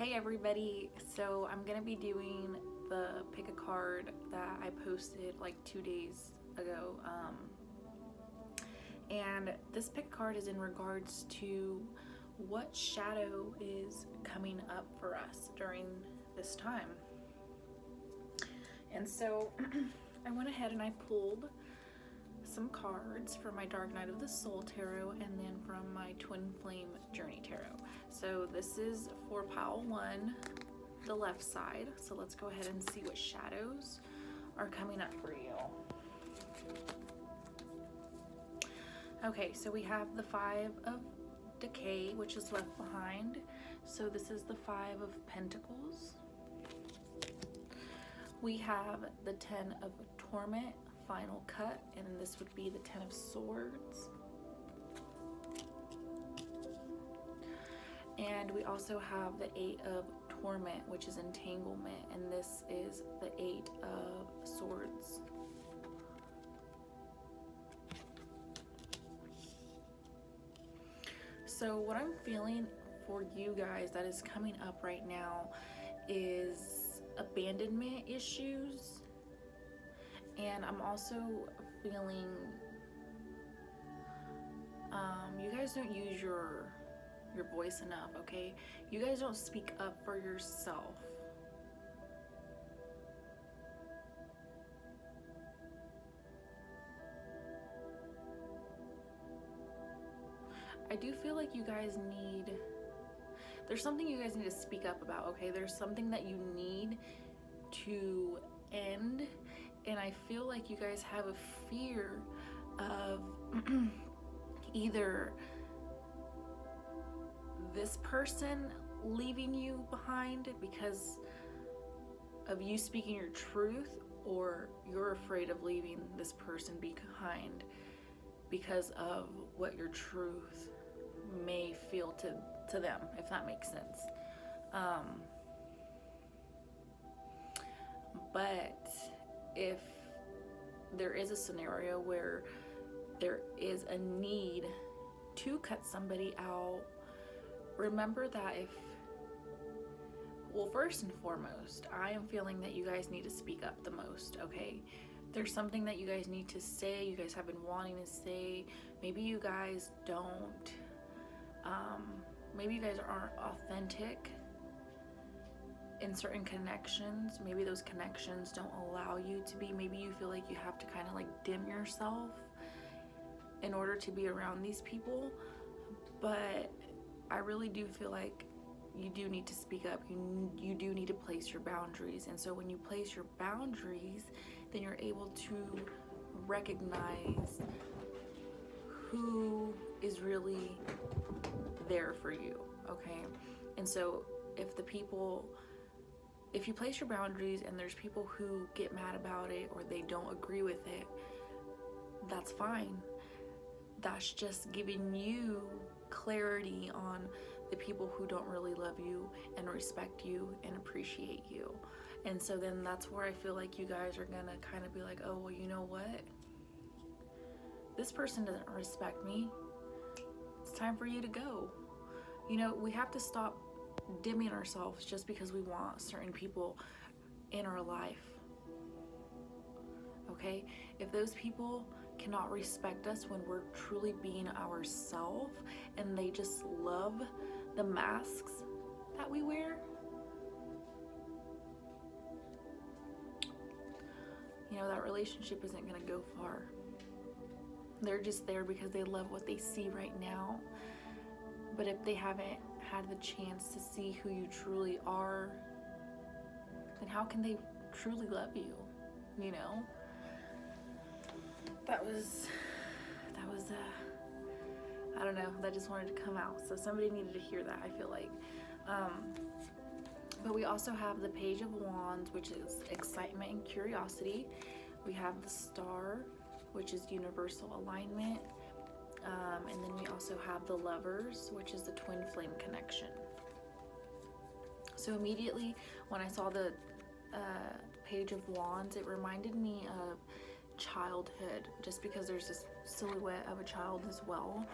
Hey everybody, so I'm gonna be doing the pick a card that I posted like 2 days ago, and this pick a card is in regards to what shadow is coming up for us during this time. And so I went ahead and I pulled some cards from my Dark Night of the Soul Tarot and then from my Twin Flame Journey Tarot. So this is for pile 1, the left side. So let's go ahead and see what shadows are coming up for you. Okay, so we have the 5 of Decay, which is left behind. So this is the 5 of Pentacles. We have the 10 of Torment, Final Cut, and then this would be the 10 of Swords. And we also have the 8 of Torment, which is Entanglement, and this is the 8 of Swords. So what I'm feeling for you guys that is coming up right now is abandonment issues. And I'm also feeling you guys don't use your voice enough, okay? You guys don't speak up for yourself. I do feel like you guys there's something you guys need to speak up about, okay? There's something that you need to end, and I feel like you guys have a fear of either this person leaving you behind because of you speaking your truth, or you're afraid of leaving this person behind because of what your truth may feel to them, if that makes sense. But if there is a scenario where there is a need to cut somebody out, remember that first and foremost, I am feeling that you guys need to speak up the most, okay? There's something that you guys need to say, you guys have been wanting to say. Maybe you guys don't, maybe you guys aren't authentic in certain connections. Maybe those connections don't allow you to be. Maybe you feel like you have to kind of like dim yourself in order to be around these people. But I really do feel like you do need to speak up. You do need to place your boundaries. And so when you place your boundaries, then you're able to recognize who is really there for you, okay? And so if you place your boundaries and there's people who get mad about it or they don't agree with it, that's fine. That's just giving you clarity on the people who don't really love you and respect you and appreciate you. And so then that's where I feel like you guys are gonna kind of be like, oh, well, you know what? This person doesn't respect me. It's time for you to go. You know, we have to stop dimming ourselves just because we want certain people in our life. Okay? If those people cannot respect us when we're truly being ourselves and they just love the masks that we wear, you know, that relationship isn't going to go far. They're just there because they love what they see right now. But if they haven't had the chance to see who you truly are, then how can they truly love you, you know? That was I don't know, that just wanted to come out. So somebody needed to hear that, I feel like. But we also have the Page of Wands, which is excitement and curiosity. We have the Star, which is universal alignment. And then we also have the Lovers, which is the twin flame connection. So immediately when I saw the Page of Wands, it reminded me of childhood, just because there's this silhouette of a child as well.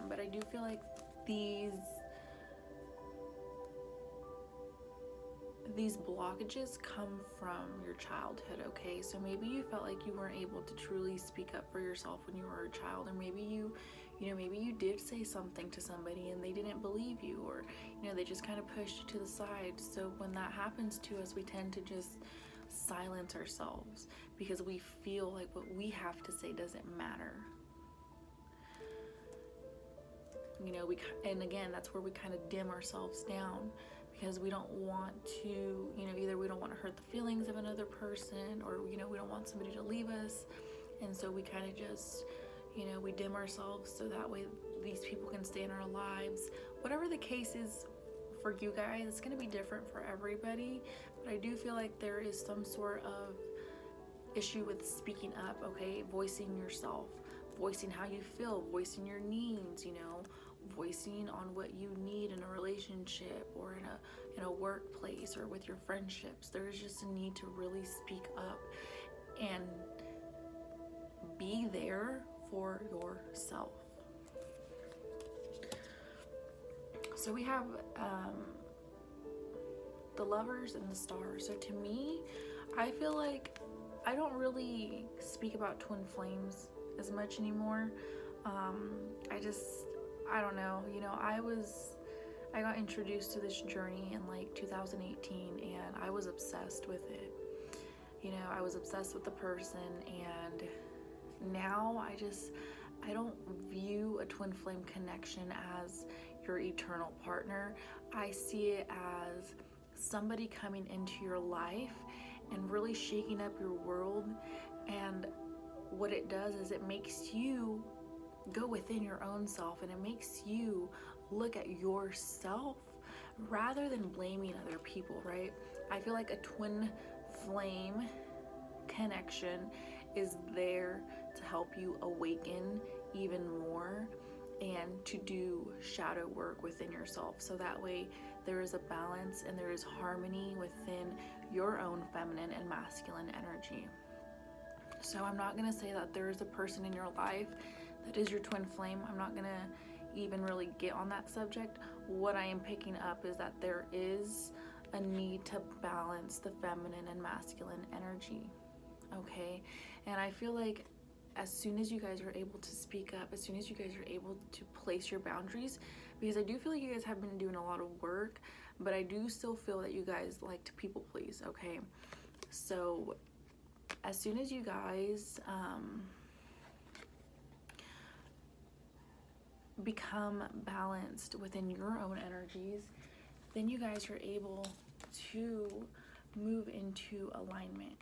But I do feel like these these blockages come from your childhood, okay? So maybe you felt like you weren't able to truly speak up for yourself when you were a child, or maybe maybe you did say something to somebody and they didn't believe you, or they just kind of pushed you to the side. So when that happens to us, we tend to just silence ourselves because we feel like what we have to say doesn't matter. And again, that's where we kind of dim ourselves down, because we don't want to, either we don't want to hurt the feelings of another person, or we don't want somebody to leave us, and so we kind of just, we dim ourselves so that way these people can stay in our lives. Whatever the case is for you guys, it's going to be different for everybody, but I do feel like there is some sort of issue with speaking up, okay? Voicing yourself, voicing how you feel, voicing your needs, voicing on what you need in a relationship or in a workplace or with your friendships. There's just a need to really speak up and be there for yourself. So we have the Lovers and the Stars. So to me, I feel like I don't really speak about twin flames as much anymore. I don't know, I got introduced to this journey in like 2018, and I was obsessed with it. I was obsessed with the person, and now I don't view a twin flame connection as your eternal partner. I see it as somebody coming into your life and really shaking up your world, and what it does is it makes you go within your own self, and it makes you look at yourself rather than blaming other people, right? I feel like a twin flame connection is there to help you awaken even more and to do shadow work within yourself, so that way there is a balance and there is harmony within your own feminine and masculine energy. So I'm not going to say that there is a person in your life that is your twin flame. I'm not going to even really get on that subject. What I am picking up is that there is a need to balance the feminine and masculine energy, okay? And I feel like as soon as you guys are able to speak up, as soon as you guys are able to place your boundaries, because I do feel like you guys have been doing a lot of work, but I do still feel that you guys like to people please, okay? So as soon as you guys become balanced within your own energies, then you guys are able to move into alignment.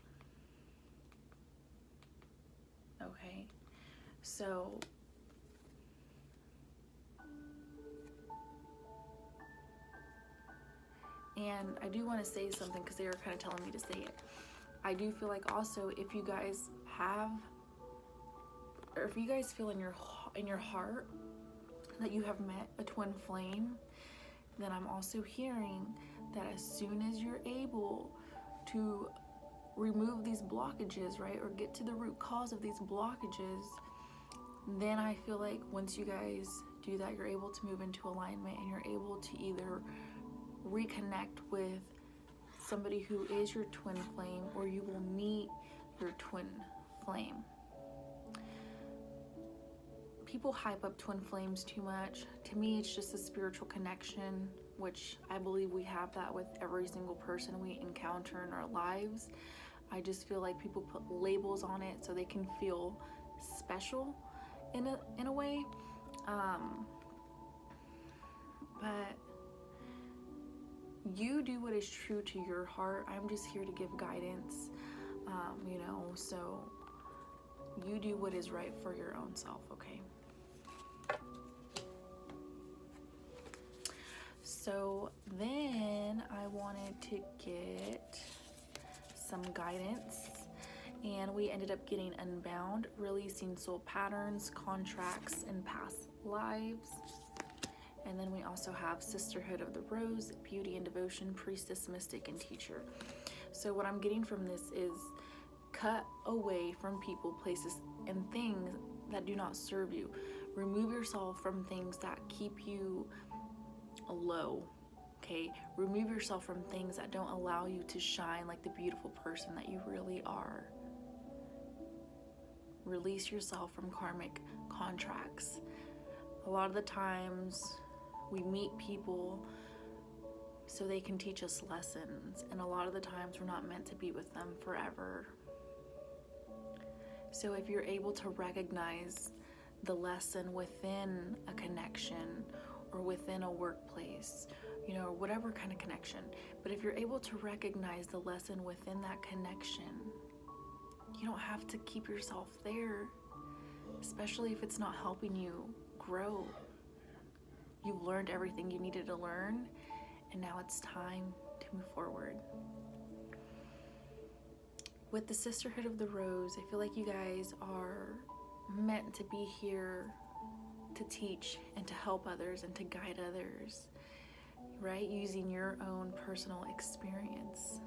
Okay, so and I do want to say something because they were kind of telling me to say it. I do feel like also if you guys have, or if you guys feel in your heart that you have met a twin flame, then I'm also hearing that as soon as you're able to remove these blockages, right, or get to the root cause of these blockages, then I feel like once you guys do that, you're able to move into alignment, and you're able to either reconnect with somebody who is your twin flame, or you will meet your twin flame. People hype up twin flames too much. To me, it's just a spiritual connection, which I believe we have that with every single person we encounter in our lives. I just feel like people put labels on it so they can feel special in a way. But you do what is true to your heart. I'm just here to give guidance, so you do what is right for your own self, okay? So then I wanted to get some guidance, and we ended up getting Unbound, Releasing Soul Patterns, Contracts, and Past Lives. And then we also have Sisterhood of the Rose, Beauty and Devotion, Priestess, Mystic, and Teacher. So what I'm getting from this is cut away from people, places, and things that do not serve you. Remove yourself from things that keep you low, Okay, remove yourself from things that don't allow you to shine like the beautiful person that you really are. Release yourself from karmic contracts. A lot of the times we meet people so they can teach us lessons, and a lot of the times we're not meant to be with them forever. So if you're able to recognize the lesson within a connection or within a workplace, or whatever kind of connection, but if you're able to recognize the lesson within that connection, you don't have to keep yourself there, especially if it's not helping you grow. You've learned everything you needed to learn, and now it's time to move forward. With the Sisterhood of the Rose, I feel like you guys are meant to be here to teach and to help others and to guide others, right? Using your own personal experience.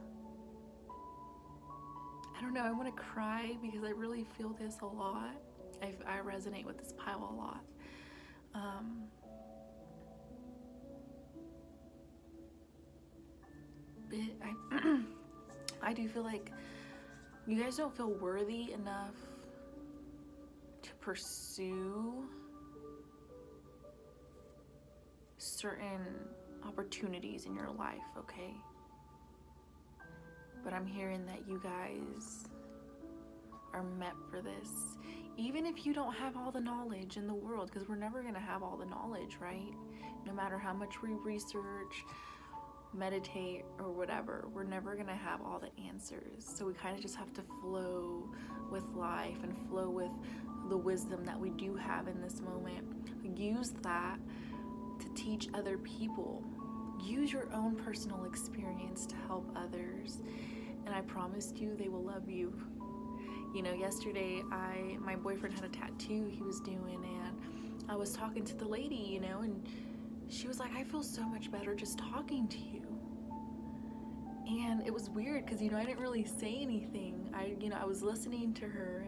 I don't know, I want to cry because I really feel this a lot. I resonate with this pile a lot. I do feel like you guys don't feel worthy enough to pursue certain opportunities in your life, okay? But I'm hearing that you guys are meant for this. Even if you don't have all the knowledge in the world, because we're never going to have all the knowledge, right? No matter how much we research, meditate, or whatever, we're never going to have all the answers. So we kind of just have to flow with life and flow with the wisdom that we do have in this moment. Use that to teach other people. Use your own personal experience to help others, and I promised you they will love you. Yesterday my boyfriend had a tattoo he was doing, and I was talking to the lady, and she was like, I feel so much better just talking to you. And it was weird because I didn't really say anything. I was listening to her,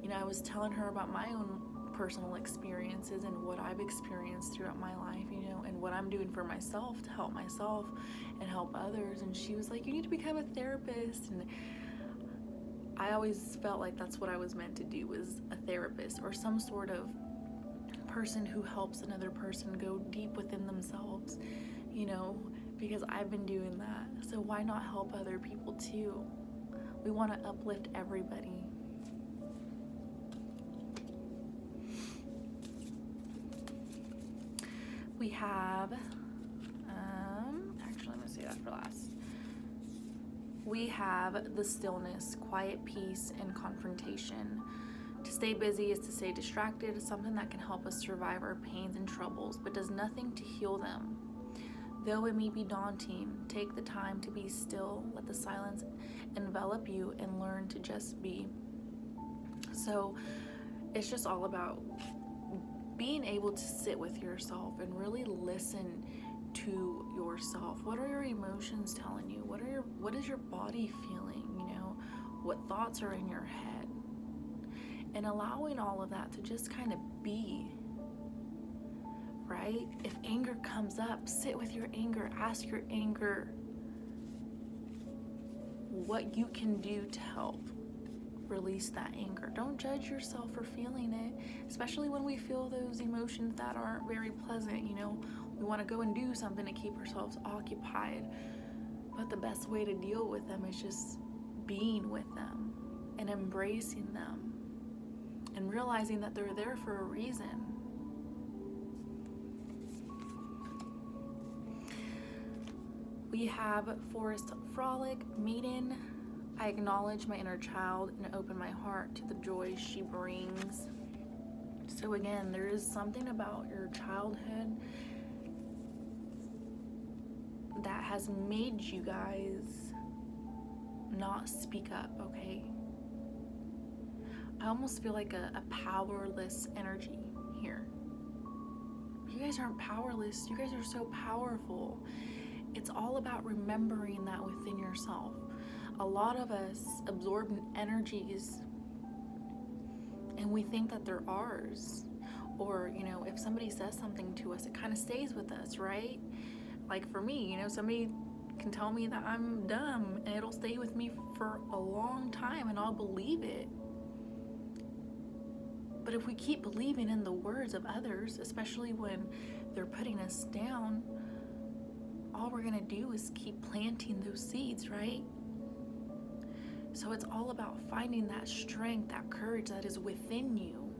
and I was telling her about my own personal experiences and what I've experienced throughout my life, and what I'm doing for myself to help myself and help others. And she was like, you need to become a therapist. And I always felt like that's what I was meant to do, was a therapist or some sort of person who helps another person go deep within themselves, because I've been doing that. So why not help other people too? We want to uplift everybody. We have, actually, I'm going to say that for last. We have the stillness, quiet peace, and confrontation. To stay busy is to stay distracted, something that can help us survive our pains and troubles, but does nothing to heal them. Though it may be daunting, take the time to be still, let the silence envelop you, and learn to just be. So it's just all about being able to sit with yourself and really listen to yourself. What are your emotions telling you? What is your body feeling? What thoughts are in your head? And allowing all of that to just kind of be, right? If anger comes up, sit with your anger. Ask your anger what you can do to help release that anger. Don't judge yourself for feeling it, especially when we feel those emotions that aren't very pleasant. We want to go and do something to keep ourselves occupied, but the best way to deal with them is just being with them and embracing them and realizing that they're there for a reason. We have Forest Frolic, Maiden. I acknowledge my inner child and open my heart to the joy she brings. So again, there is something about your childhood that has made you guys not speak up, okay? I almost feel like a powerless energy here. You guys aren't powerless. You guys are so powerful. It's all about remembering that within yourself. A lot of us absorb energies and we think that they're ours. Or, if somebody says something to us, it kind of stays with us, right? Like for me, you know, somebody can tell me that I'm dumb and it'll stay with me for a long time and I'll believe it. But if we keep believing in the words of others, especially when they're putting us down, all we're gonna do is keep planting those seeds, right? So it's all about finding that strength, that courage that is within you,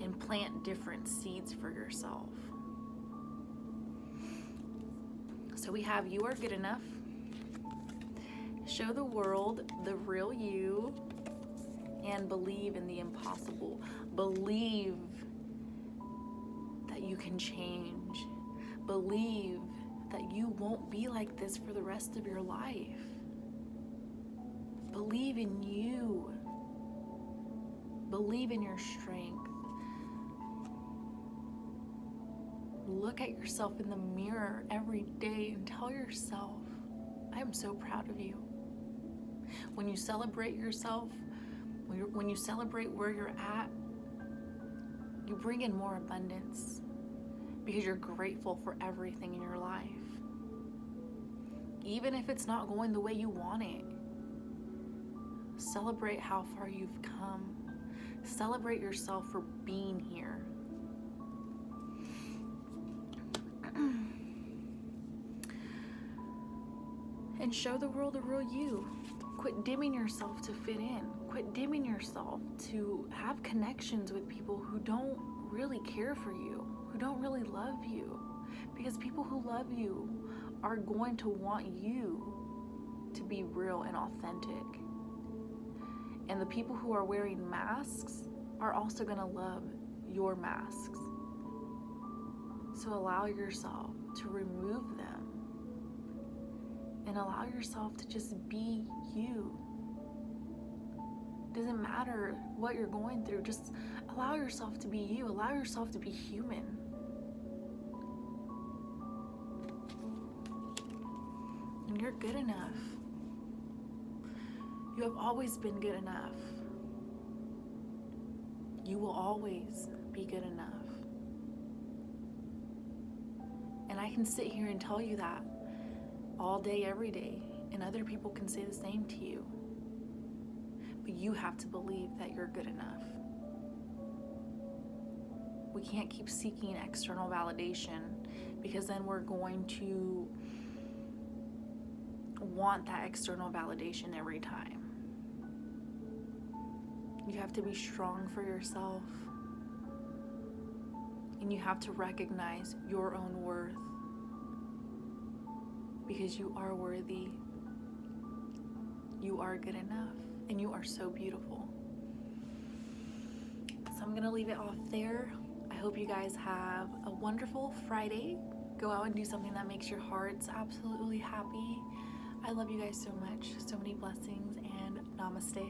and plant different seeds for yourself. So we have you are good enough. Show the world the real you, and believe in the impossible. Believe that you can change. Believe that you won't be like this for the rest of your life. Believe in you. Believe in your strength. Look at yourself in the mirror every day and tell yourself, I am so proud of you. When you celebrate yourself, when you celebrate where you're at, you bring in more abundance because you're grateful for everything in your life. Even if it's not going the way you want it, celebrate how far you've come. Celebrate yourself for being here. And show the world the real you. Quit dimming yourself to fit in. Quit dimming yourself to have connections with people who don't really care for you, who don't really love you. Because people who love you are going to want you to be real and authentic. And the people who are wearing masks are also going to love your masks. So allow yourself to remove them and allow yourself to just be you. Doesn't matter what you're going through, just allow yourself to be you. Allow yourself to be human. And you're good enough. You have always been good enough. You will always be good enough. And I can sit here and tell you that all day, every day, and other people can say the same to you. But you have to believe that you're good enough. We can't keep seeking external validation, because then we're going to want that external validation every time. You have to be strong for yourself, and you have to recognize your own worth, because you are worthy, you are good enough, and you are so beautiful. So I'm gonna leave it off there. I hope you guys have a wonderful Friday. Go out and do something that makes your hearts absolutely happy. I love you guys so much. So many blessings, and namaste.